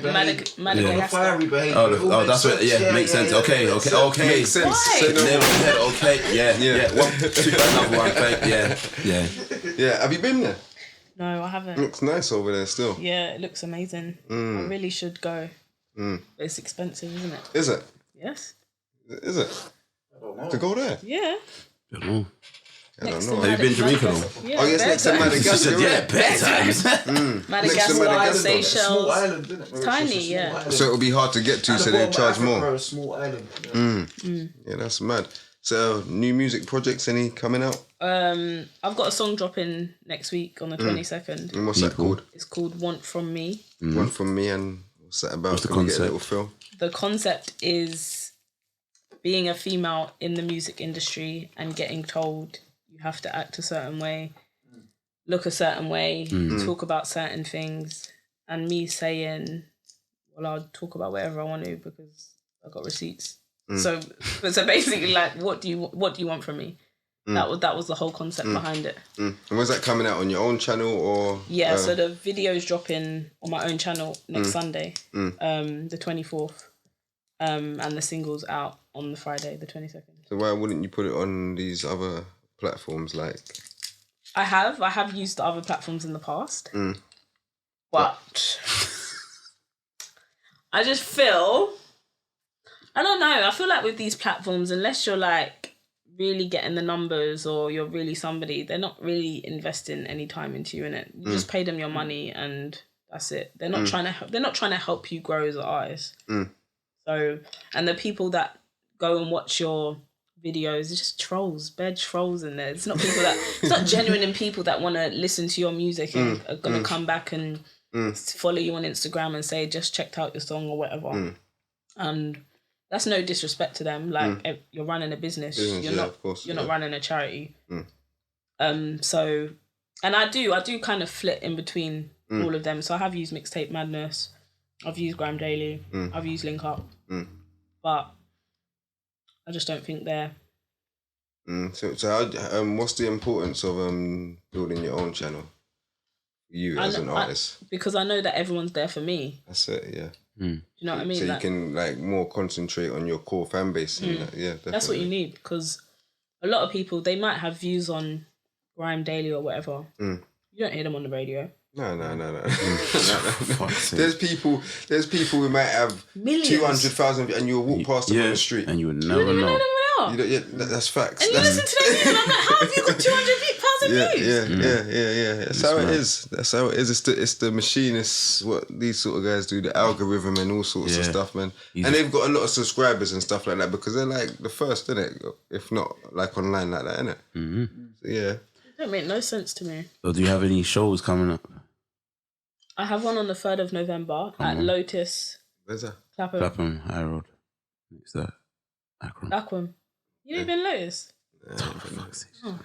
Madagascar. behaviour. Oh, that's where. Yeah, makes sense. Okay. Makes sense. Why? Say no Nail on more. the head. Okay. Yeah. One, two, another one. Thank. Yeah. Yeah, have you been there? No, I haven't. Looks nice over there still. Yeah, it looks amazing. I really should go. But it's expensive, isn't it? Is it? Yes. Is it? I don't know. To go there? Yeah. I don't know. Have you been to Jamaica though? Yeah, Oh, yes, next to Madagascar. Yeah, bedtime. Madagascar, Madagascar. Seychelles. Small island, isn't it? Tiny, yeah. So it'll be hard to get to, so they charge more. A small island. Yeah, that's mad. So, new music projects, any coming out? I've got a song dropping next week on the 22nd. And what's that called? It's called Want From Me. One from me, and what's that about? What's the Can we get a concept? little feel? The concept is being a female in the music industry and getting told you have to act a certain way, look a certain way, talk about certain things, and me saying, well, I'll talk about whatever I want to because I've got receipts. So basically, like, what do you want from me? That was the whole concept behind it. And when's that coming out, on your own channel or? Yeah, so the video's dropping on my own channel next Sunday, the 24th, and the single's out on the Friday, the 22nd. So why wouldn't you put it on these other platforms like? I have used the other platforms in the past, but I just feel, I don't know, I feel like with these platforms, unless you're like really getting the numbers or you're really somebody, they're not really investing any time into you in it. You just pay them your money and that's it. They're not trying to help you grow as an artist. So, and the people that go and watch your videos, it's just trolls, bad trolls in there. It's not people that, it's not genuine people that want to listen to your music and are going to come back and follow you on Instagram and say just checked out your song or whatever. And that's no disrespect to them. Like you're running a business. You're not running a charity. So, and I do kind of flit in between all of them. So I have used Mixtape Madness. I've used Grime Daily. I've used Link Up. But I just don't think they're... So how, what's the importance of building your own channel? You as an artist? Because I know that everyone's there for me. That's it, yeah. Do you know what I mean? So you can like more concentrate on your core fan base. And that. Yeah, definitely. That's what you need, because a lot of people, they might have views on Grime Daily or whatever. You don't hear them on the radio. No. There's people who might have 200,000 and you'll walk past them on the street. And you would never know. That's facts. And you listen to that and I'm like, how have you got 200,000 views? Yeah. That's how it is. That's how it is. It's the machine. It's what these sort of guys do, the algorithm and all sorts of stuff, man. And they've got a lot of subscribers and stuff like that because they're like the first, innit? If not like online like that, innit? So, yeah. It don't make no sense to me. So do you have any shows coming up? I have one on the 3rd of November at Lotus. Where's that? Clapham, High Road. Next to that. Aquam. You didn't even Lotus? Oh.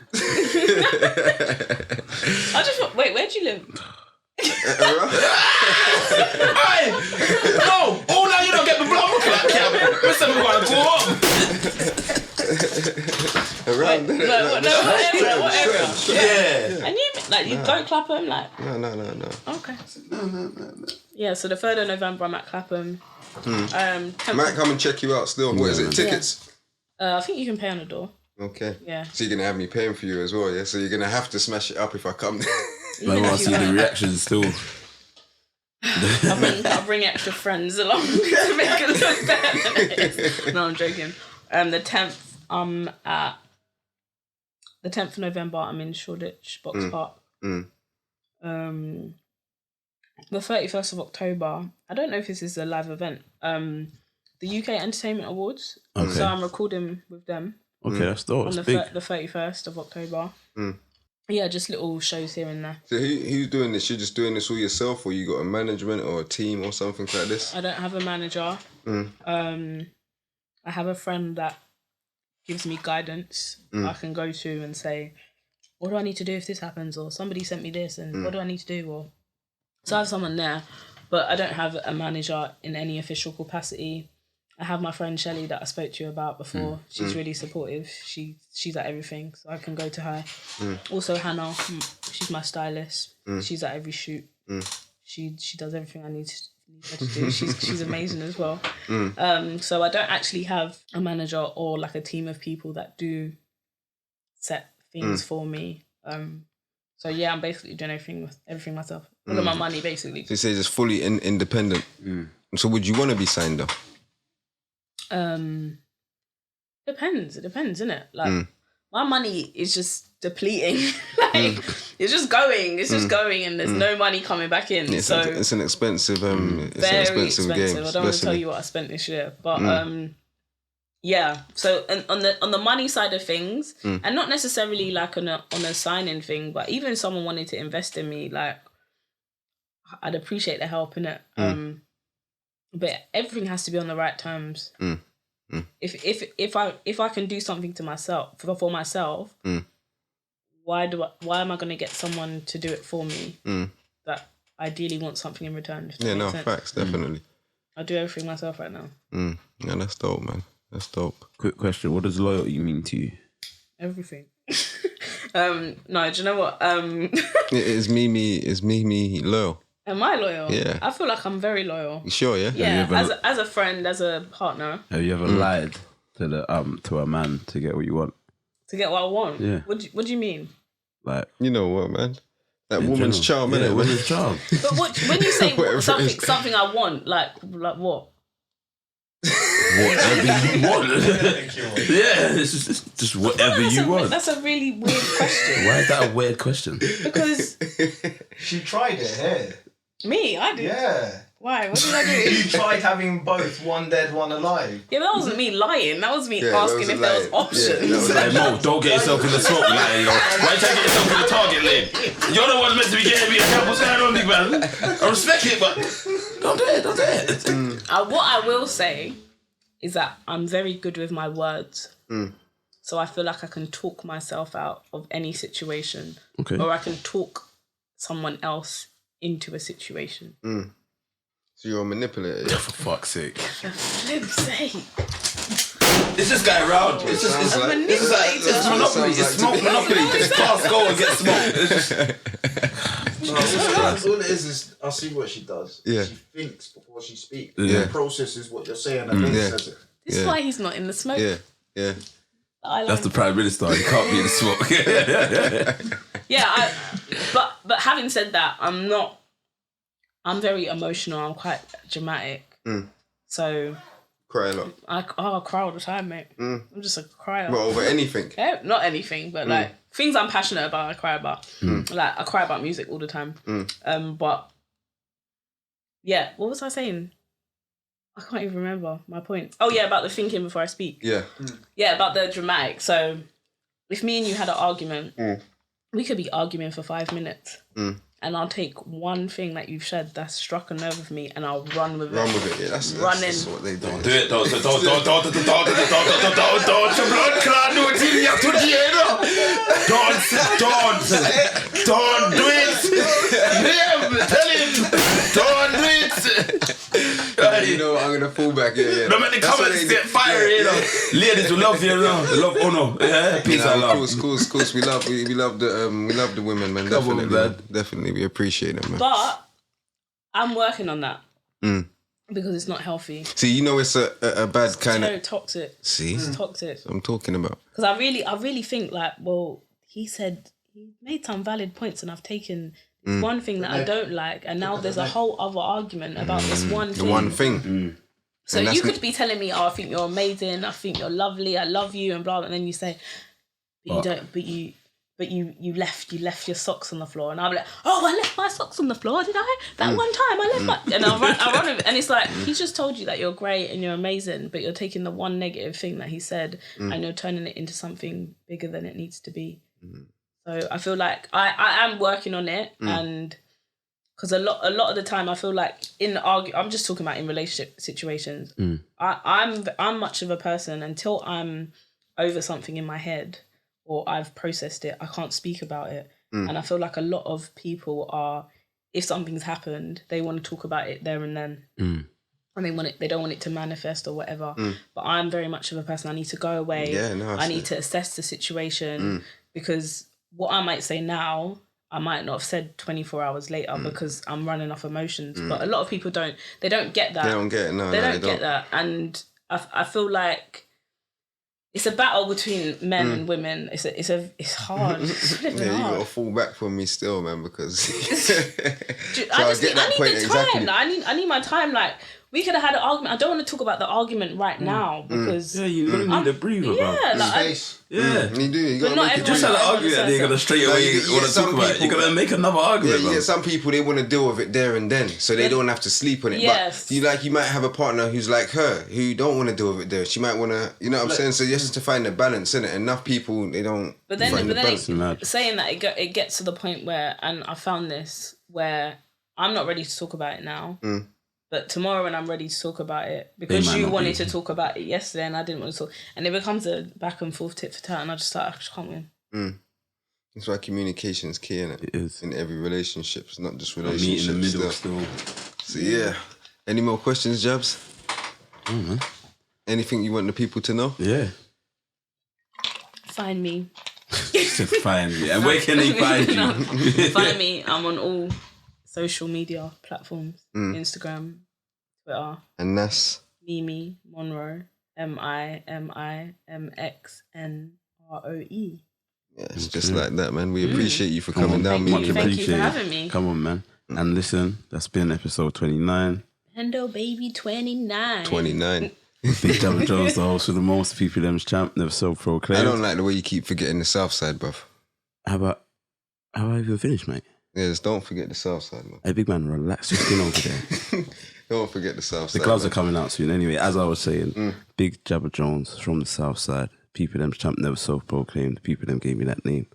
I just thought, wait, where do you live? Hey! No! Oh, now you don't get the block clap, Cam. Listen, we're going to go on. Around there. What area? Yeah. And you don't Clapham, like? No. Okay. No. Yeah, so the 3rd of November, I'm at Clapham. I might come and check you out still. What is it, tickets? I think you can pay on the door. Okay. Yeah. So you're going to have me paying for you as well, yeah? So you're going to have to smash it up if I come there. I want to see the reactions still. I'll bring extra friends along to make it look better than it is. No, I'm joking. The 10th, the 10th of November, I'm in Shoreditch Box Park. The 31st of October, I don't know if this is a live event. The UK Entertainment Awards. Okay. So I'm recording with them. Okay, that's dope. On That's the big. the 31st of October. Yeah, just little shows here and there. So who's doing this? You're just doing this all yourself, or you got a management or a team or something like this? I don't have a manager. I have a friend that gives me guidance I can go to and say, what do I need to do if this happens? Or somebody sent me this and what do I need to do? Or so I have someone there, but I don't have a manager in any official capacity. I have my friend Shelley that I spoke to you about before. She's really supportive. She's at everything, so I can go to her. Also Hannah, she's my stylist. She's at every shoot. She does everything I need her to do. She's amazing as well. So I don't actually have a manager or like a team of people that do set things for me. So yeah, I'm basically doing everything myself. All of my money, basically. So you say it's fully independent. So would you want to be signed up? Depends. It depends, innit? Like my money is just depleting. It's just going. It's just going, and there's no money coming back in. It's an expensive. It's very an expensive game. I don't want to tell you what I spent this year, but yeah. So and on the money side of things, and not necessarily like on a signing thing, but even if someone wanted to invest in me, like I'd appreciate the help in it. But everything has to be on the right terms. If I can do something to myself for myself, why am I going to get someone to do it for me that ideally wants something in return? Yeah, no, facts, definitely. I do everything myself right now. Yeah, that's dope, man. That's dope. Quick question: what does loyalty mean to you? Everything. No, do you know what? Is Mimi loyal? Am I loyal? Yeah. I feel like I'm very loyal. You sure, yeah? Yeah, as a friend, as a partner. Have you ever lied to a man to get what you want? To get what I want? Yeah. What do you mean? Like, you know what, man? That woman's charm, yeah, innit? woman's charm. But when you say something I want, like what? Whatever you want. Yeah, it's just whatever you want. That's a really weird question. Why is that a weird question? Because she tried it here. Me, I did. Yeah. Why? What did I do? You tried having both, one dead, one alive. Yeah, that wasn't me lying. That was me asking if there was options. Hey, Mo, don't get yourself in the smoke line, yo. Why you trying to get yourself in the target lane? You're the one meant to be getting me a help. What's going on, big man? I respect it, but don't do it. What I will say is that I'm very good with my words. So I feel like I can talk myself out of any situation. Okay. Or I can talk someone else into a situation. So you're a manipulator. Yeah? For fuck's sake. For flip's sake. Is this guy round? It's Monopoly. It's smoke Monopoly. It's fast, go and get smoked. All it is I see what she does. Yeah. She thinks before she speaks. Yeah. She processes what you're saying and then says it. This is why he's not in the smoke. Yeah. That's the Prime Minister. He can't be in the smoke. But having said that, I'm very emotional. I'm quite dramatic. So Cry a lot. I cry all the time, mate. I'm just a crier. Well, over anything. Yeah, not anything, but like things I'm passionate about, I cry about. Like I cry about music all the time. But yeah, what was I saying? I can't even remember my point. Oh yeah, about the thinking before I speak. Yeah. Yeah, about the dramatic. So if me and you had an argument, we could be arguing for 5 minutes. And I'll take one thing that you've said that's struck a nerve with me and I'll run with it. Run with it, yeah. That's what they do. Don't do it. Don't. Your blood clot. No, don't do it. Tell him. Don't do it. You know, I'm gonna fall back. Yeah. No, man, the comments get fire, you know. Ladies, we love you, love honor. Yeah, peace and love. Of course. We love the women, man. Definitely, we appreciate them, man. But I'm working on that because it's not healthy. See, you know, it's a bad kind So of toxic. See, It's toxic. I'm talking about. Because I really think like, well, he made some valid points, and I've taken one thing that I don't like, and now there's a whole other argument about this one thing. The one thing. So you could be telling me, oh, I think you're amazing, I think you're lovely, I love you, and blah, blah, and then you say, but you left your socks on the floor, and I'll be like, oh, I left my socks on the floor, did I? That one time I left my, and I run with it, and it's like, he just told you that you're great and you're amazing, but you're taking the one negative thing that he said and you're turning it into something bigger than it needs to be. So I feel like I am working on it, and because a lot of the time I feel like I'm just talking about in relationship situations. I'm much of a person until I'm over something in my head or I've processed it, I can't speak about it. And I feel like a lot of people are, if something's happened, they want to talk about it there and then. And they don't want it to manifest or whatever. But I'm very much of a person, I need to go away. I need to assess the situation because what I might say now, I might not have said 24 hours later because I'm running off emotions. But a lot of people don't get that. They don't get it, They don't get that. And I feel like it's a battle between men and women. It's hard. It's hard. You gotta fall back from me still, man, because I need the time. Like, I need my time. Like, we could have had an argument. I don't want to talk about the argument right now because you're gonna need to breathe about space. You do. You gotta make it. Just had an argument and you're gonna straight away want to talk about it. You're gonna make another argument. Yeah, some people they want to deal with it there and then, so they don't have to sleep on it. Yes. But you might have a partner who's like her, who don't want to deal with it there. She might want to, you know what I'm saying? So just to find the balance in it. Enough people they don't. But then saying that it gets to the point where, and I found this where I'm not ready to talk about it now. But tomorrow when I'm ready to talk about it, because you wanted to talk about it yesterday and I didn't want to talk, and it becomes a back and forth tit for tat, and I just can't win. That's why communication is key, innit? It is. In every relationship. It's not just Meet relationships. in the middle still. So yeah. Any more questions, Jabs? Man. Anything you want the people to know? Yeah. Find me. Just find me. And where can they find you? Find me. I'm on all social media platforms. Instagram, Twitter. And that's? Mimi Mxnroe. MIMIMXNROE. Yeah, it's just like that, man. We appreciate you for coming down, Mimi. Thank you for having me. Come on, man. And listen, that's been episode 29. Hendo baby 29. 29. Big Jabba Jones, the host with the most, PPM's champ, never self-proclaimed. I don't like the way you keep forgetting the South Side, bruv. How I even finished, mate? Yeah, just don't forget the South Side, man. Hey, big man, relax your skin over there. Don't forget the South Side. The gloves are coming out soon. Anyway, as I was saying, Big Jabba Jones from the South Side. People them champ never self-proclaimed. People them gave me that name.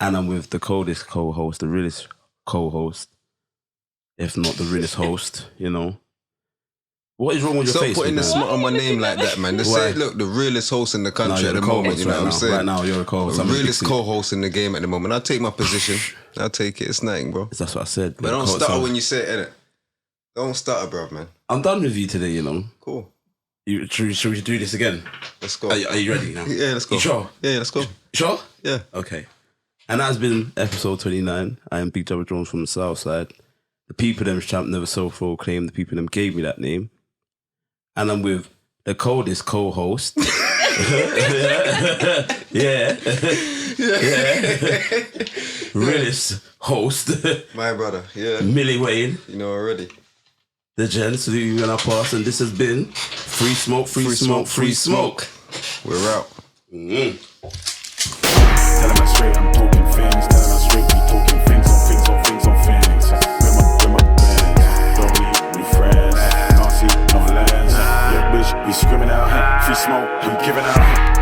And I'm with the coldest co-host, the realest co-host, if not the realest host, you know. What is wrong with your face? Stop putting the smut on my name like that, man. Just say, look, the realest host in the country at the moment, you know what I'm saying? Right now, you're a co-host. The realest co-host in the game at the moment. I'll take my position. I'll take it. It's nothing, bro. That's what I said. But don't stutter when you say it, innit? Don't stutter, bro, man. I'm done with you today, you know. Cool. Should we do this again? Let's go. Are you ready now? Yeah, let's go. You sure? Yeah, let's go. Sure? Yeah. Okay. And that has been episode 29. I am Big Jabba Jones from the South Side. The people them champ never self-proclaimed. The people them gave me that name. And I'm with the coldest co-host. yeah. Realist host. My brother, yeah. Millie Wayne. You know already. The gents who you gonna pass, and this has been 3Smoke, 3Smoke, 3Smoke. We're out. Tell him I'm straight, I'm talking things. Tell him I'm straight, we talking things on things on things on things. With my bands, don't we friends. Can't see no lands. Yeah, bitch, we screaming out. 3Smoke, I'm giving out.